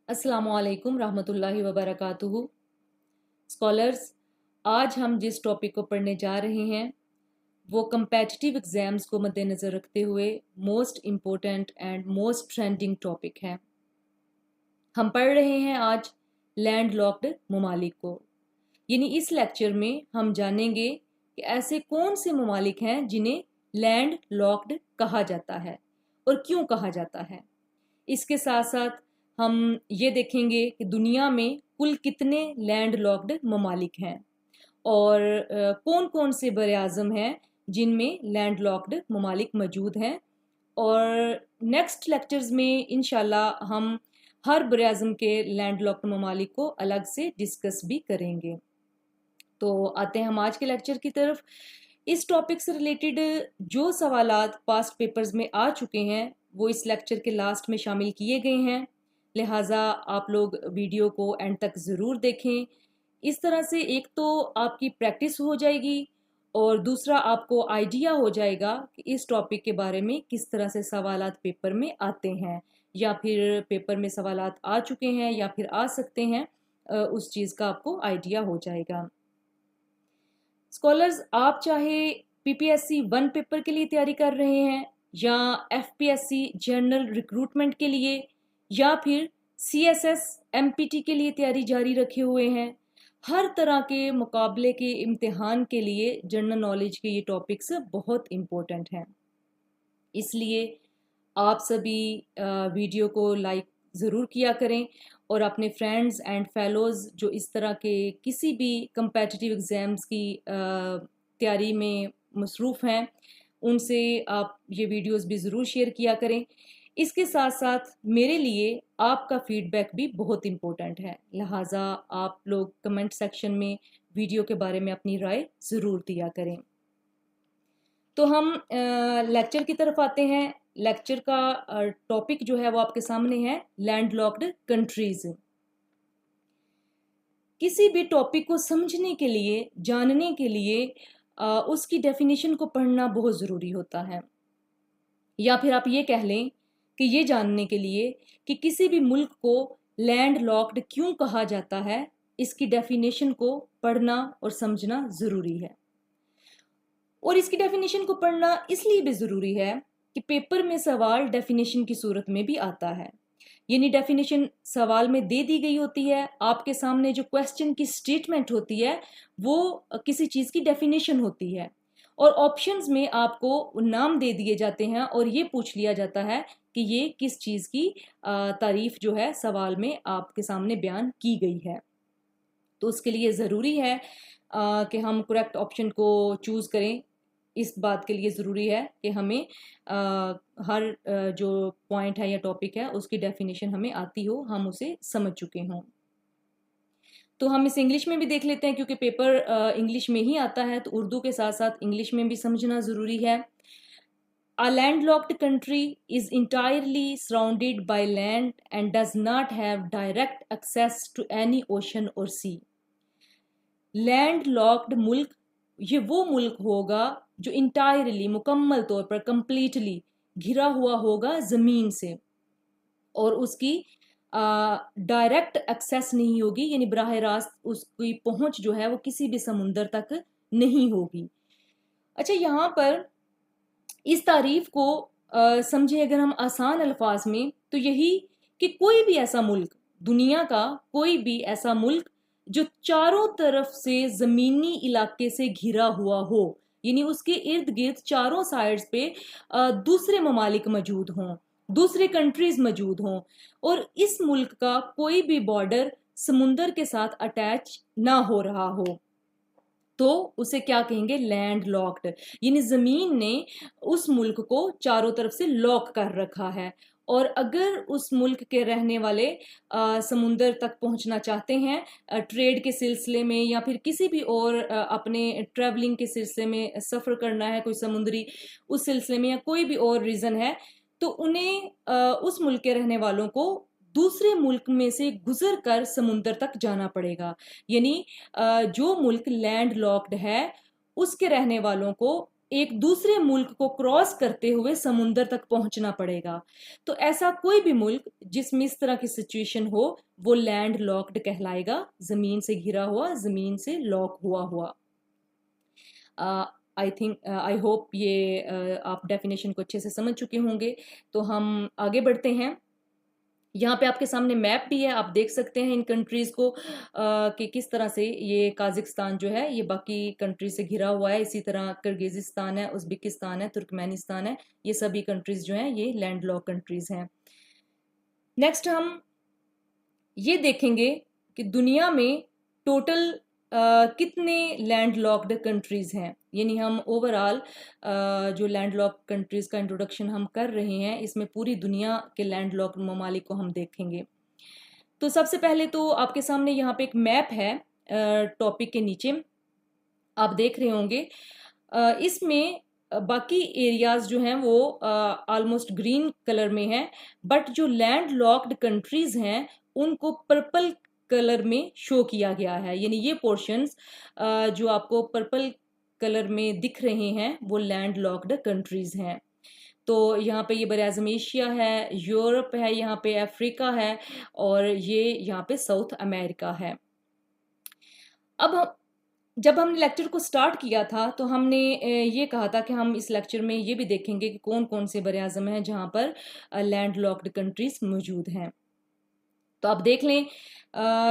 अस्सलामुअलैकुम रहमतुल्लाहि व बरकातुहू। स्कॉलर्स, आज हम जिस टॉपिक को पढ़ने जा रहे हैं वो कंपेटिटिव एग्ज़ाम्स को मद्देनज़र रखते हुए most important and most trending topic है। हम पढ़ रहे हैं आज लैंड लॉक्ड ममालिक को। यानी इस लेक्चर में हम जानेंगे कि ऐसे कौन से ममालिक हैं जिन्हें लैंड लॉक्ड कहा जाता है और क्यों कहा जाता है। इसके साथ साथ हम ये देखेंगे कि दुनिया में कुल कितने लैंड लॉक्ड ममालिक हैं और कौन कौन से बर आज़म हैं जिनमें लैंड लॉक्ड ममालिक मौजूद हैं। और नेक्स्ट लेक्चर्स में इंशाल्लाह हम हर बर आज़म के लैंड लॉक्ड ममालिक को अलग से डिस्कस भी करेंगे। तो आते हैं हम आज के लेक्चर की तरफ। इस टॉपिक से रिलेटेड जो सवालात पास्ट पेपर्स में आ चुके हैं वो इस लेक्चर के लास्ट में शामिल किए गए हैं, लिहाजा आप लोग वीडियो को एंड तक ज़रूर देखें। इस तरह से एक तो आपकी प्रैक्टिस हो जाएगी और दूसरा आपको आइडिया हो जाएगा कि इस टॉपिक के बारे में किस तरह से सवालात पेपर में आते हैं या फिर पेपर में सवालात आ चुके हैं या फिर आ सकते हैं, उस चीज़ का आपको आइडिया हो जाएगा। स्कॉलर्स, आप चाहे पीपीएससी 1 पेपर के लिए तैयारी कर रहे हैं या एफपीएससी जनरल रिक्रूटमेंट के लिए या फिर सीएसएस एमपीटी के लिए तैयारी जारी रखे हुए हैं, हर तरह के मुकाबले के इम्तिहान के लिए जनरल नॉलेज के ये टॉपिक्स बहुत इम्पोर्टेंट हैं। इसलिए आप सभी वीडियो को लाइक ज़रूर किया करें और अपने फ्रेंड्स एंड फेलोज़ जो इस तरह के किसी भी कंपेटिटिव एग्ज़ाम्स की तैयारी में मसरूफ़ हैं उनसे आप ये वीडियोस भी ज़रूर शेयर किया करें। इसके साथ साथ मेरे लिए आपका फीडबैक भी बहुत इम्पोर्टेंट है, लिहाजा आप लोग कमेंट सेक्शन में वीडियो के बारे में अपनी राय ज़रूर दिया करें। तो हम लेक्चर की तरफ आते हैं। लेक्चर का टॉपिक जो है वो आपके सामने है, लैंडलॉक्ड कंट्रीज। किसी भी टॉपिक को समझने के लिए, जानने के लिए उसकी डेफिनेशन को पढ़ना बहुत ज़रूरी होता है, या फिर आप ये कह लें कि ये जानने के लिए कि किसी भी मुल्क को लैंड लॉक्ड क्यों कहा जाता है, इसकी डेफिनेशन को पढ़ना और समझना ज़रूरी है। और इसकी डेफिनेशन को पढ़ना इसलिए भी ज़रूरी है कि पेपर में सवाल डेफिनेशन की सूरत में भी आता है। यानी डेफिनेशन सवाल में दे दी गई होती है, आपके सामने जो क्वेश्चन की स्टेटमेंट होती है वो किसी चीज़ की डेफिनेशन होती है और ऑप्शंस में आपको नाम दे दिए जाते हैं और ये पूछ लिया जाता है कि ये किस चीज़ की तारीफ जो है सवाल में आपके सामने बयान की गई है। तो उसके लिए ज़रूरी है कि हम करेक्ट ऑप्शन को चूज़ करें। इस बात के लिए ज़रूरी है कि हमें हर जो पॉइंट है या टॉपिक है उसकी डेफिनेशन हमें आती हो, हम उसे समझ चुके हों। तो हम इस इंग्लिश में भी देख लेते हैं क्योंकि पेपर इंग्लिश में ही आता है, तो उर्दू के साथ साथ इंग्लिश में भी समझना ज़रूरी है। A landlocked country is entirely surrounded by land and does not have direct access to any ocean or sea. Land locked मुल्क ये वो मुल्क होगा जो इंटायरली, मुकम्मल तौर पर, कंप्लीटली घिरा हुआ होगा ज़मीन से और उसकी डायरेक्ट एक्सेस नहीं होगी, यानी बराह रास्त उसकी पहुंच जो है वो किसी भी समुंदर तक नहीं होगी। अच्छा, यहाँ पर इस तारीफ को समझे अगर हम आसान अल्फाज में, तो यही कि कोई भी ऐसा मुल्क, दुनिया का कोई भी ऐसा मुल्क जो चारों तरफ से ज़मीनी इलाके से घिरा हुआ हो, यानी उसके इर्द गिर्द चारों साइड्स पे दूसरे ममालिक मौजूद हों, दूसरे कंट्रीज मौजूद हों और इस मुल्क का कोई भी बॉर्डर समुंदर के साथ अटैच ना हो रहा हो, तो उसे क्या कहेंगे? Land locked. यानी ज़मीन ने उस मुल्क को चारों तरफ से लॉक कर रखा है और अगर उस मुल्क के रहने वाले समुंदर तक पहुंचना चाहते हैं ट्रेड के सिलसिले में या फिर किसी भी और अपने ट्रैवलिंग के सिलसिले में, सफ़र करना है कोई समुद्री उस सिलसिले में या कोई भी और रीज़न है, तो उन्हें उस मुल्क के रहने वालों को दूसरे मुल्क में से गुजर कर समुंदर तक जाना पड़ेगा। यानी जो मुल्क लैंड लॉक्ड है उसके रहने वालों को एक दूसरे मुल्क को क्रॉस करते हुए समुंदर तक पहुंचना पड़ेगा। तो ऐसा कोई भी मुल्क जिसमें इस तरह की सिचुएशन हो वो लैंड लॉक्ड कहलाएगा, जमीन से घिरा हुआ, जमीन से लॉक हुआ हुआ। आई थिंक आई होप ये आप डेफिनेशन को अच्छे से समझ चुके होंगे। तो हम आगे बढ़ते हैं। यहाँ पे आपके सामने मैप भी है, आप देख सकते हैं इन कंट्रीज को कि किस तरह से ये काजिकिस्तान जो है ये बाकी कंट्री से घिरा हुआ है। इसी तरह किर्गिजिस्तान है, उज्बेकिस्तान है, तुर्कमेनिस्तान है, ये सभी कंट्रीज जो हैं ये लैंड लॉक कंट्रीज हैं। नेक्स्ट हम ये देखेंगे कि दुनिया में टोटल कितने लैंड लॉक्ड कंट्रीज हैं, यानी हम ओवरऑल जो लैंड लॉक कंट्रीज का इंट्रोडक्शन हम कर रहे हैं इसमें पूरी दुनिया के लैंड लॉक ममालिक को हम देखेंगे। तो सबसे पहले तो आपके सामने यहाँ पे एक मैप है टॉपिक के नीचे, आप देख रहे होंगे। इसमें बाकी एरियाज जो हैं वो ऑलमोस्ट ग्रीन कलर में हैं, बट जो लैंड लॉक्ड कंट्रीज हैं उनको पर्पल कलर में शो किया गया है, यानी ये पोर्शंस जो आपको पर्पल कलर में दिख रहे हैं वो लैंड लॉक्ड कंट्रीज हैं। तो यहाँ पे ये बरआज़म एशिया है, यूरोप है, यहाँ पे अफ्रीका है, और ये यहाँ पे साउथ अमेरिका है। अब जब हमने लेक्चर को स्टार्ट किया था तो हमने ये कहा था कि हम इस लेक्चर में ये भी देखेंगे कि कौन कौन से बरआज़म हैं जहाँ पर लैंड लॉक्ड कंट्रीज मौजूद हैं। तो आप देख लें,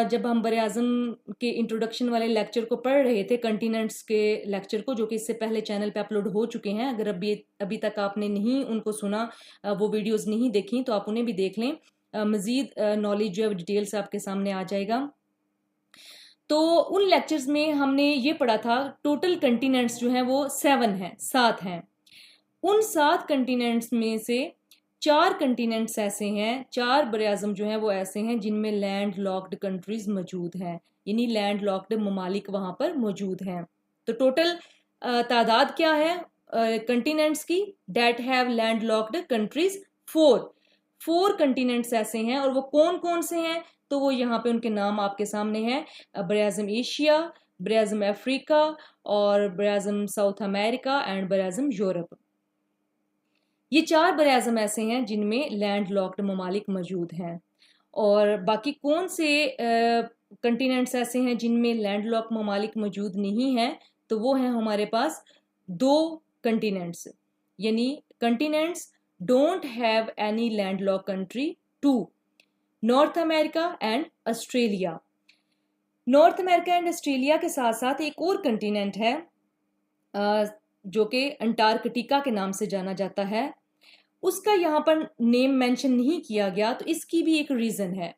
जब हम बरआज़म के इंट्रोडक्शन वाले लेक्चर को पढ़ रहे थे, कंटिनेंट्स के लेक्चर को, जो कि इससे पहले चैनल पे अपलोड हो चुके हैं, अगर अभी तक आपने नहीं उनको सुना, वो वीडियोस नहीं देखी, तो आप उन्हें भी देख लें। मज़ीद नॉलेज जो है डिटेल से आपके सामने आ जाएगा। तो उन लेक्चर्स में हमने ये पढ़ा था टोटल कंटिनेंट्स जो हैं वो 7 हैं। उन 7 कंटिनेंट्स में से 4 कंटिनेंट्स ऐसे हैं, 4 बरआज़म जो हैं वो ऐसे हैं जिनमें लैंड लॉक्ड कंट्रीज मौजूद हैं, यानी लैंड लॉक्ड ममालिक वहाँ पर मौजूद हैं। तो टोटल तादाद क्या है कंटिनेंट्स की? That have land locked countries 4 continents ऐसे हैं, और वो कौन कौन से हैं? तो वो यहाँ पे उनके नाम आपके सामने हैं, बरआज़म एशिया, बरआज़म अफ्रीका, और बरआज़म साउथ अमेरिका एंड बरआज़म यूरोप। ये 4 बरआज़म ऐसे हैं जिनमें लैंड लॉक्ड ममालिक मौजूद हैं। और बाकी कौन से कंटिनेंट्स ऐसे हैं जिनमें लैंड लॉक ममालिक मौजूद नहीं हैं? तो वो हैं हमारे पास 2 कंटिनेंट्स, यानी continents don't have any land lock country 2, north America and Australia. North America and Australia के साथ साथ एक और कंटिनेंट है जो कि अंटार्कटिका के नाम से जाना जाता है। उसका यहाँ पर नेम मेंशन नहीं किया गया, तो इसकी भी एक रीज़न है।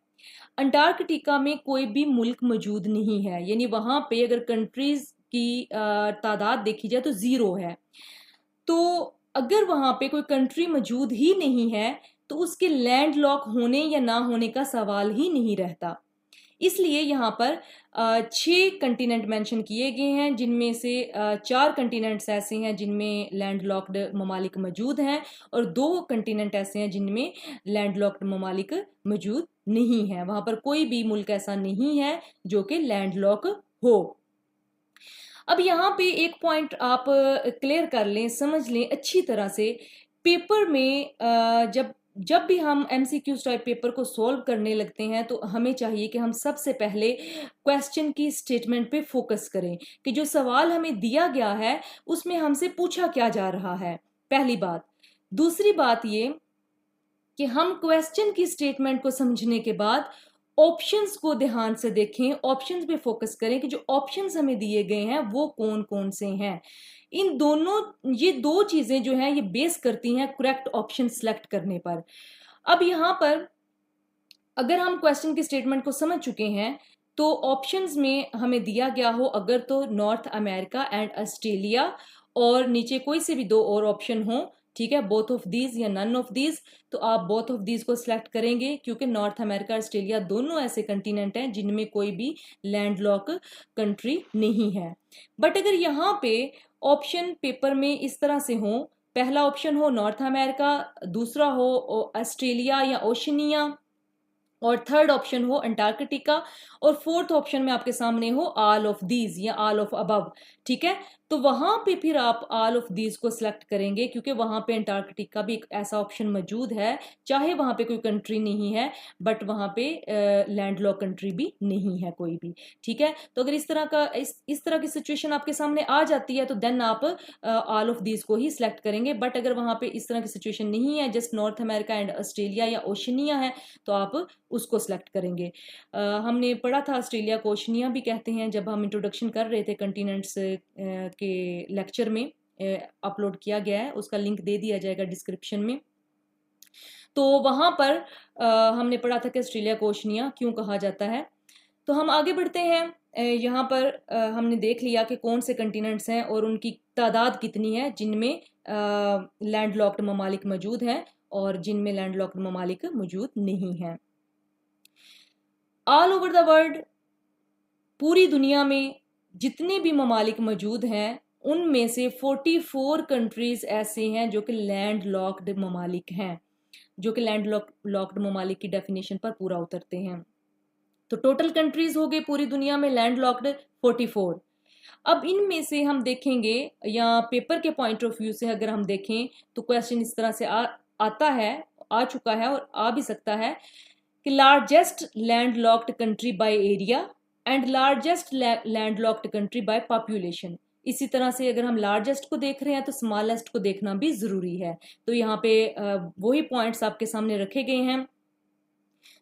अंटार्कटिका में कोई भी मुल्क मौजूद नहीं है, यानी वहाँ पे अगर कंट्रीज की तादाद देखी जाए तो 0 है। तो अगर वहाँ पे कोई कंट्री मौजूद ही नहीं है तो उसके लैंड लॉक होने या ना होने का सवाल ही नहीं रहता। इसलिए यहाँ पर 6 कंटिनेंट मेंशन किए गए हैं, जिनमें से 4 कंटिनेंट्स ऐसे हैं जिनमें लैंड लॉक्ड ममालिक मौजूद हैं, और 2 कंटिनेंट ऐसे हैं जिनमें लैंड लॉक्ड ममालिक मौजूद नहीं है। वहाँ पर कोई भी मुल्क ऐसा नहीं है जो कि लैंड लॉक हो। अब यहाँ पे एक पॉइंट आप क्लियर कर लें, समझ लें अच्छी तरह से। पेपर में जब भी हम MCQ टाइप पेपर को सॉल्व करने लगते हैं तो हमें चाहिए कि हम सबसे पहले क्वेश्चन की स्टेटमेंट पे फोकस करें कि जो सवाल हमें दिया गया है उसमें हमसे पूछा क्या जा रहा है, पहली बात। दूसरी बात ये कि हम क्वेश्चन की स्टेटमेंट को समझने के बाद ऑप्शंस को ध्यान से देखें, ऑप्शंस पे फोकस करें कि जो ऑप्शंस हमें दिए गए हैं वो कौन कौन से हैं। इन दोनों, ये 2 चीजें जो हैं ये बेस करती हैं करेक्ट ऑप्शन सेलेक्ट करने पर। अब यहाँ पर अगर हम क्वेश्चन की स्टेटमेंट को समझ चुके हैं तो ऑप्शंस में हमें दिया गया हो अगर तो नॉर्थ अमेरिका एंड ऑस्ट्रेलिया, और नीचे कोई से भी 2 और ऑप्शन हो, ठीक है, बोथ ऑफ दीज या नन ऑफ दीज, तो आप बोथ ऑफ दीज को सिलेक्ट करेंगे, क्योंकि नॉर्थ अमेरिका ऑस्ट्रेलिया दोनों ऐसे कंटिनेंट हैं जिनमें कोई भी लैंड लॉक कंट्री नहीं है। बट अगर यहाँ पे ऑप्शन पेपर में इस तरह से हो, पहला ऑप्शन हो नॉर्थ अमेरिका, दूसरा हो ऑस्ट्रेलिया या ओशनिया, और थर्ड ऑप्शन हो अंटार्कटिका, और फोर्थ ऑप्शन में आपके सामने हो ऑल ऑफ दीज या ऑल ऑफ अबव, ठीक है, तो वहाँ पे फिर आप ऑल ऑफ दीज को सिलेक्ट करेंगे, क्योंकि वहाँ पे अंटार्कटिका भी एक ऐसा ऑप्शन मौजूद है, चाहे वहाँ पे कोई कंट्री नहीं है बट वहाँ पे लैंड लॉक कंट्री भी नहीं है कोई भी। ठीक है, तो अगर इस तरह की सिचुएशन आपके सामने आ जाती है तो देन आप ऑल ऑफ दीज को ही सिलेक्ट करेंगे। बट अगर वहाँ पे इस तरह की सिचुएशन नहीं है, just north America and Australia या ओशनिया है, तो आप उसको सिलेक्ट करेंगे। हमने पढ़ा था ऑस्ट्रेलिया को ओशनिया भी कहते हैं जब हम इंट्रोडक्शन कर रहे थे कंटिनेंट्स के लेक्चर में, अपलोड किया गया है, उसका लिंक दे दिया जाएगा डिस्क्रिप्शन में। तो वहाँ पर हमने पढ़ा था कि ऑस्ट्रेलिया को ओशनिया क्यों कहा जाता है। तो हम आगे बढ़ते हैं। यहाँ पर हमने देख लिया कि कौन से कंटिनेंट्स हैं और उनकी तादाद कितनी है जिनमें लैंड लॉक्ड ममालिक मौजूद हैं और जिनमें लैंड लॉक्ड ममालिक मौजूद नहीं हैं। ऑल ओवर द वर्ल्ड, पूरी दुनिया में जितने भी ममालिक मौजूद हैं उनमें से 44 कंट्रीज ऐसे हैं जो कि लैंड लॉक्ड ममालिक हैं, जो कि लैंड लॉक्ड ममालिक की डेफिनेशन पर पूरा उतरते हैं। तो टोटल कंट्रीज हो गए पूरी दुनिया में लैंड लॉक्ड 44। अब इनमें से हम देखेंगे, या पेपर के पॉइंट ऑफ व्यू से अगर हम देखें तो क्वेश्चन इस तरह से आता है, आ चुका है और आ भी सकता है कि largest land locked country by area and largest land locked country by population. इसी तरह से अगर हम लार्जेस्ट को देख रहे हैं तो स्मॉलेस्ट को देखना भी जरूरी है। तो यहाँ पे वही पॉइंट्स आपके सामने रखे गए हैं।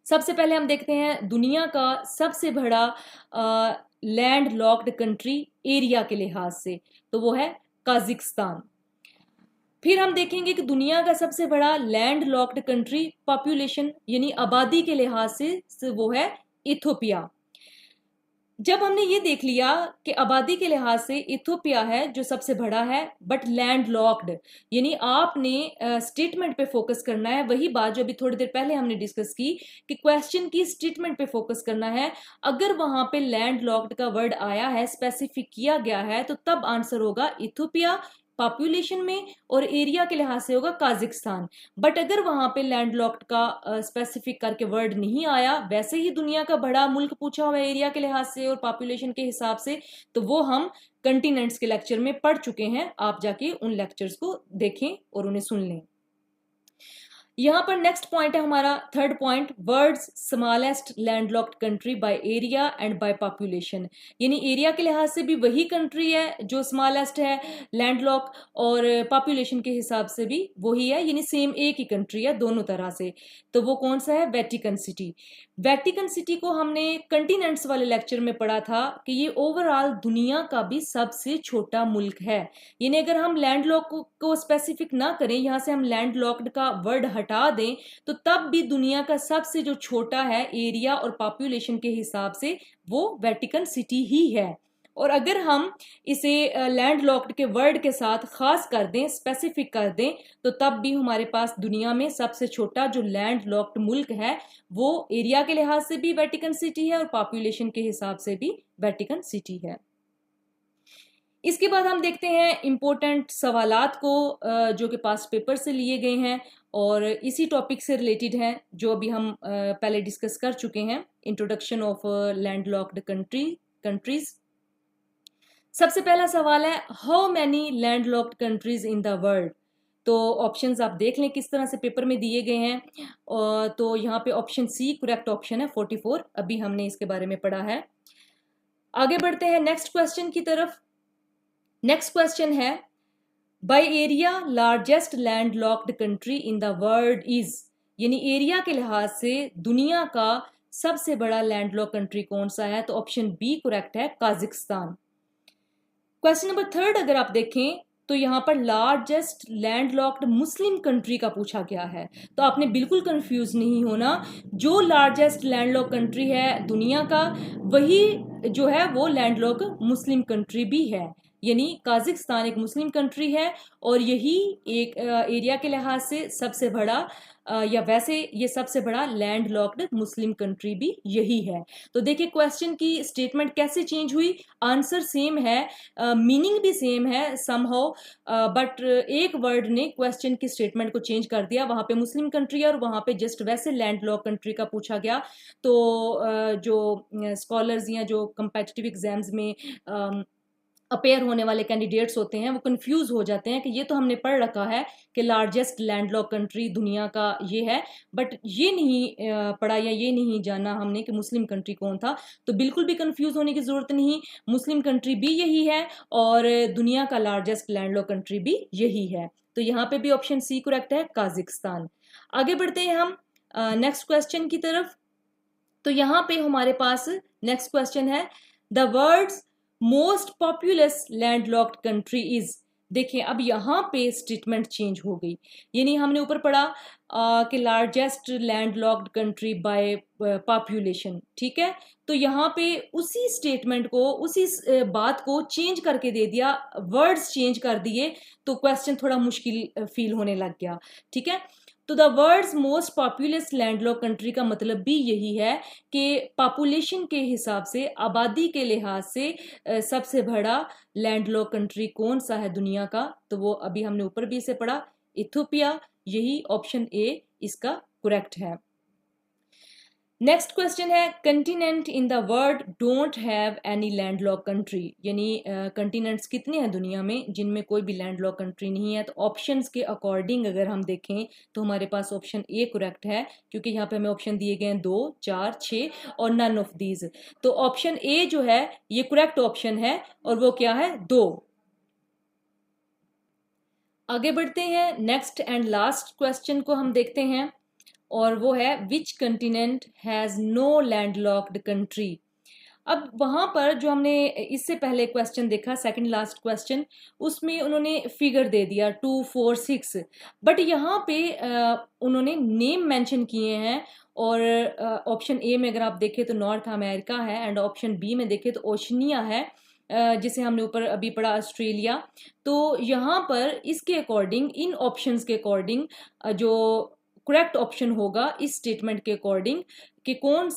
सबसे पहले हम देखते हैं दुनिया का सबसे बड़ा लैंड लॉक्ड कंट्री एरिया के लिहाज से, तो वो है काजिकिस्तान। फिर हम देखेंगे कि दुनिया का सबसे बड़ा लैंड लॉक्ड कंट्री पॉपुलेशन यानी आबादी के लिहाज से वो है इथोपिया। जब हमने ये देख लिया कि आबादी के लिहाज से इथोपिया है जो सबसे बड़ा है बट लैंड लॉक्ड, यानी आपने स्टेटमेंट पे फोकस करना है। वही बात जो अभी थोड़ी देर पहले हमने डिस्कस की कि क्वेश्चन की स्टेटमेंट पे फोकस करना है। अगर वहां पे लैंड लॉक्ड का वर्ड आया है, स्पेसिफिक किया गया है, तो तब आंसर होगा इथोपिया पॉपुलेशन में, और एरिया के लिहाज से होगा काजिकिस्तान। बट अगर वहां पे लैंडलॉक्ड का स्पेसिफिक करके वर्ड नहीं आया, वैसे ही दुनिया का बड़ा मुल्क पूछा हुआ है एरिया के लिहाज से और पॉपुलेशन के हिसाब से, तो वो हम कंटिनेंट्स के लेक्चर में पढ़ चुके हैं। आप जाके उन लेक्चर्स को देखें और उन्हें सुन लें। यहाँ पर नेक्स्ट पॉइंट है हमारा third point, world's smallest landlocked country by area and by population. यानी एरिया के लिहाज से भी वही कंट्री है जो स्मॉलेस्ट है लैंडलॉक, और पॉपुलेशन के हिसाब से भी वही है, यानी सेम एक ही कंट्री है दोनों तरह से। तो वो कौन सा है? Vatican city. वेटिकन सिटी को हमने कंटिनेंट्स वाले लेक्चर में पढ़ा था कि ये ओवरऑल दुनिया का भी सबसे छोटा मुल्क है। यानी अगर हम लैंडलॉक को स्पेसिफिक ना करें, यहाँ से हम लैंडलॉक्ड का वर्ड हटा दें, तो तब भी दुनिया का सबसे जो छोटा है एरिया और पॉपुलेशन के हिसाब से वो वेटिकन सिटी ही है। और अगर हम इसे लैंडलॉक्ड के वर्ड के साथ खास कर दें, स्पेसिफिक कर दें, तो तब भी हमारे पास दुनिया में सबसे छोटा जो लैंडलॉक्ड मुल्क है वो एरिया के लिहाज से भी वेटिकन सिटी है और पॉपुलेशन के हिसाब से भी वेटिकन सिटी है। इसके बाद हम देखते हैं इम्पोर्टेंट सवालात को जो कि पास्ट पेपर से लिए गए हैं और इसी टॉपिक से रिलेटेड हैं जो अभी हम पहले डिस्कस कर चुके हैं, इंट्रोडक्शन ऑफ लैंडलॉक्ड कंट्रीज। सबसे पहला सवाल है, how many landlocked countries in the world. तो ऑप्शंस आप देख लें किस तरह से पेपर में दिए गए हैं। तो यहाँ पे ऑप्शन सी करेक्ट ऑप्शन है, 44। अभी हमने इसके बारे में पढ़ा है। आगे बढ़ते हैं नेक्स्ट क्वेश्चन की तरफ। नेक्स्ट क्वेश्चन है, by area largest landlocked country in the world is. यानी एरिया के लिहाज से दुनिया का सबसे बड़ा लैंडलॉक्ड कंट्री कौन सा है? तो ऑप्शन बी करेक्ट है, काजिकिस्तान। क्वेश्चन नंबर थर्ड अगर आप देखें तो यहाँ पर लार्जेस्ट लैंडलॉक्ड मुस्लिम कंट्री का पूछा गया है। तो आपने बिल्कुल कंफ्यूज नहीं होना, जो लार्जेस्ट लैंडलॉक्ड कंट्री है दुनिया का वही जो है वो लैंडलॉक्ड मुस्लिम कंट्री भी है। यानी काजिकिस्तान एक मुस्लिम कंट्री है और यही एक एरिया के लिहाज से सबसे बड़ा या वैसे ये सबसे बड़ा लैंडलॉक्ड मुस्लिम कंट्री भी यही है। तो देखिए क्वेश्चन की स्टेटमेंट कैसे चेंज हुई, आंसर सेम है, मीनिंग भी सेम है समहाउ, बट एक वर्ड ने क्वेश्चन की स्टेटमेंट को चेंज कर दिया। वहां पे मुस्लिम कंट्री है और वहां पे जस्ट वैसे लैंडलॉक्ड कंट्री का पूछा गया। तो जो स्कॉलर्स या जो कंपेटिटिव एग्जाम्स में अपेयर होने वाले कैंडिडेट्स होते हैं वो कंफ्यूज हो जाते हैं कि ये तो हमने पढ़ रखा है कि लार्जेस्ट लैंडलॉक कंट्री दुनिया का ये है, बट ये नहीं पढ़ा या ये नहीं जाना हमने कि मुस्लिम कंट्री कौन था। तो बिल्कुल भी कंफ्यूज होने की ज़रूरत नहीं, मुस्लिम कंट्री भी यही है और दुनिया का लार्जेस्ट लैंडलॉक कंट्री भी यही है। तो यहाँ पे भी ऑप्शन सी करेक्ट है, काजिकिस्तान। आगे बढ़ते हैं हम नेक्स्ट क्वेश्चन की तरफ। तो यहाँ पे हमारे पास नेक्स्ट क्वेश्चन है, the world's most populous landlocked country is. देखिए अब यहाँ पे स्टेटमेंट चेंज हो गई, यानी हमने ऊपर पढ़ा कि largest landlocked country by population, ठीक है। तो यहाँ पे उसी स्टेटमेंट को, उसी बात को चेंज करके दे दिया, वर्ड्स चेंज कर दिए, तो क्वेश्चन थोड़ा मुश्किल फील होने लग गया, ठीक है। तो the world's most populous landlock country का मतलब भी यही है कि पॉपुलेशन के हिसाब से, आबादी के लिहाज से सबसे बड़ा लैंडलॉक कंट्री कौन सा है दुनिया का, तो वो अभी हमने ऊपर भी इसे पढ़ा, इथियोपिया। यही ऑप्शन ए इसका करेक्ट है। नेक्स्ट क्वेश्चन है, continent in the world don't have any landlock country, यानी कंटिनेंट्स कितने हैं दुनिया में जिनमें कोई भी लैंडलॉक कंट्री नहीं है। तो ऑप्शंस के अकॉर्डिंग अगर हम देखें तो हमारे पास ऑप्शन ए करेक्ट है, क्योंकि यहाँ पे हमें ऑप्शन दिए गए हैं 2, 4, 6 और नन ऑफ दीज। तो ऑप्शन ए जो है ये करेक्ट ऑप्शन है, और वो क्या है, 2। आगे बढ़ते हैं, नेक्स्ट एंड लास्ट क्वेश्चन को हम देखते हैं, और वो है which continent has no landlocked country. अब वहां पर जो हमने इससे पहले क्वेश्चन देखा, सेकंड लास्ट क्वेश्चन, उसमें उन्होंने फिगर दे दिया 2, 4, 6, बट यहाँ पे उन्होंने नेम मेंशन किए हैं। और ऑप्शन ए में अगर आप देखें तो नॉर्थ अमेरिका है, एंड ऑप्शन बी में देखें तो ओशनिया है, जिसे हमने ऊपर अभी पढ़ा ऑस्ट्रेलिया। तो यहाँ पर इसके अकॉर्डिंग, इन ऑप्शंस के अकॉर्डिंग जो करेक्ट ऑप्शन होगा इस स्टेटमेंट के अकॉर्डिंग कि कौन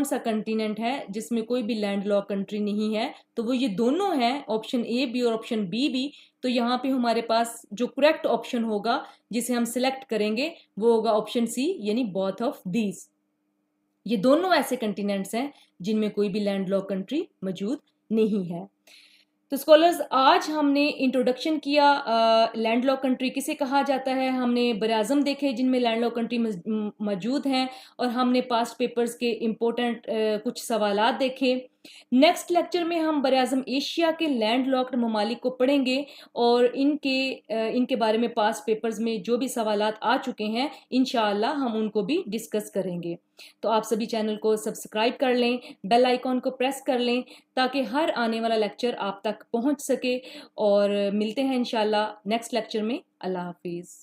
सा कंटिनेंट है जिसमें कोई भी लैंडलॉक कंट्री नहीं है, तो वो ये दोनों हैं, ऑप्शन ए भी और ऑप्शन बी भी। तो यहाँ पे हमारे पास जो करेक्ट ऑप्शन होगा जिसे हम सिलेक्ट करेंगे वो होगा ऑप्शन सी, यानी बोथ ऑफ दीज। ये दोनों ऐसे कंटिनेंट्स हैं जिनमें कोई भी लैंडलॉक कंट्री मौजूद नहीं है। तो स्कॉलर्स, आज हमने इंट्रोडक्शन किया लैंडलॉक कंट्री किसे कहा जाता है, हमने बराज़म देखे जिनमें लैंडलॉक कंट्री मौजूद हैं, और हमने पास्ट पेपर्स के इम्पोर्टेंट कुछ सवालात देखे। नेक्स्ट लेक्चर में हम बराज़म एशिया के लैंडलॉक्ड ममालिक को पढ़ेंगे, और इनके बारे में पास्ट पेपर्स में जो भी सवालात आ चुके हैं इंशाअल्लाह हम उनको भी डिस्कस करेंगे। तो आप सभी चैनल को सब्सक्राइब कर लें, बेल आइकॉन को प्रेस कर लें, ताकि हर आने वाला लेक्चर आप तक पहुंच सके। और मिलते हैं इंशाल्लाह नेक्स्ट लेक्चर में। अल्लाह हाफिज़।